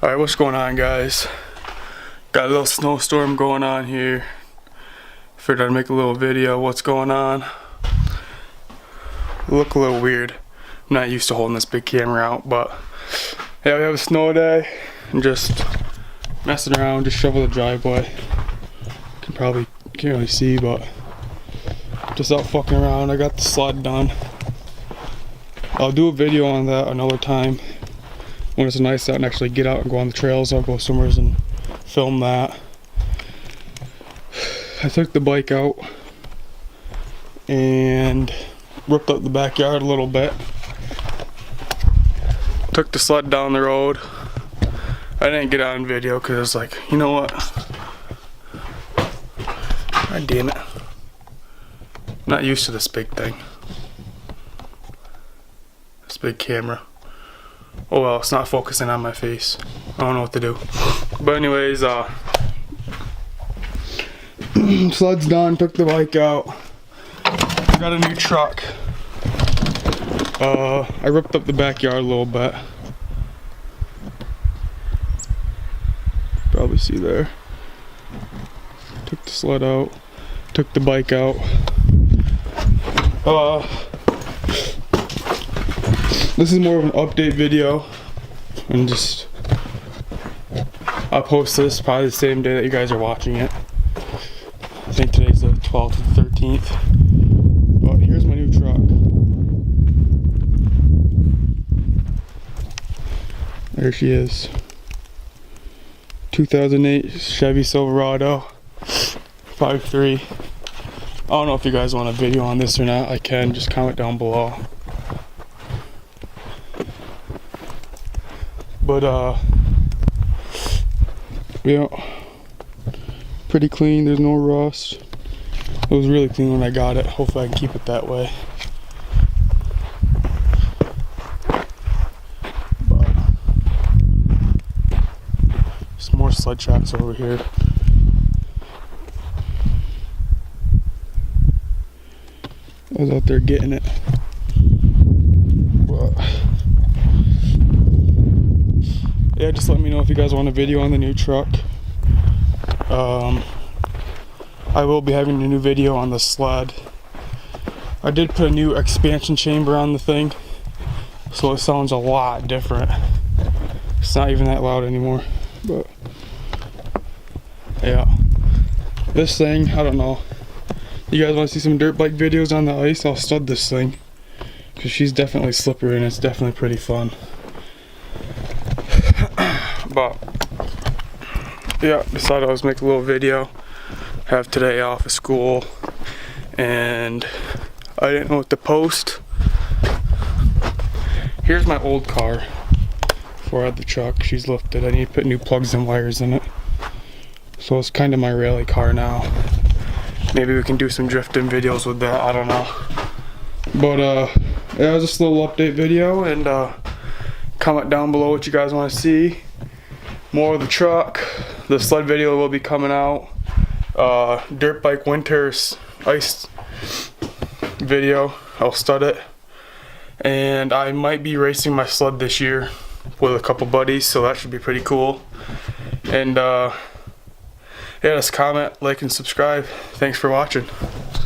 Alright, what's going on, guys? Got a little snowstorm going on here. Figured I'd make a little video of what's going on. Look a little weird. I'm not used to holding this big camera out, but yeah, we have a snow day and just messing around, just shovel the driveway. Can't really see, but just out fucking around. I got the sled done. I'll do a video on that another time when it's nice out and actually get out and go on the trails. I'll go somewhere and film that. I took the bike out and ripped up the backyard a little bit. Took the sled down the road. I didn't get on video because I was like, you know what? God damn it. I'm not used to this big thing. This big camera. Oh well, it's not focusing on my face. I don't know what to do. But anyways, sled's done, took the bike out. Got a new truck. I ripped up the backyard a little bit. Probably see there. Took the sled out. Took the bike out. This is more of an update video, and just I'll post this probably the same day that you guys are watching it. I think today's the 12th or 13th. But here's my new truck. There she is. 2008 Chevy Silverado 5.3. I don't know if you guys want a video on this or not. I can, just comment down below. But yeah, pretty clean. There's no rust. It was really clean when I got it. Hopefully I can keep it that way. But some more sled tracks over here. I was out there getting it. But yeah, just let me know if you guys want a video on the new truck. I will be having a new video on the sled. I did put a new expansion chamber on the thing, so it sounds a lot different. It's not even that loud anymore. But yeah, this thing, I don't know. You guys want to see some dirt bike videos on the ice? I'll stud this thing, because she's definitely slippery and it's definitely pretty fun. But yeah, decided I was making a little video. Have today off of school, and I didn't know what to post. Here's my old car before I had the truck. She's lifted. I need to put new plugs and wires in it. So it's kind of my rally car now. Maybe we can do some drifting videos with that. I don't know. But yeah, it was just a little update video, and comment down below what you guys want to see. More of the truck. The sled video will be coming out. Dirt bike winters ice video. I'll stud it. And I might be racing my sled this year with a couple buddies, so that should be pretty cool. And yeah, just comment, like, and subscribe. Thanks for watching.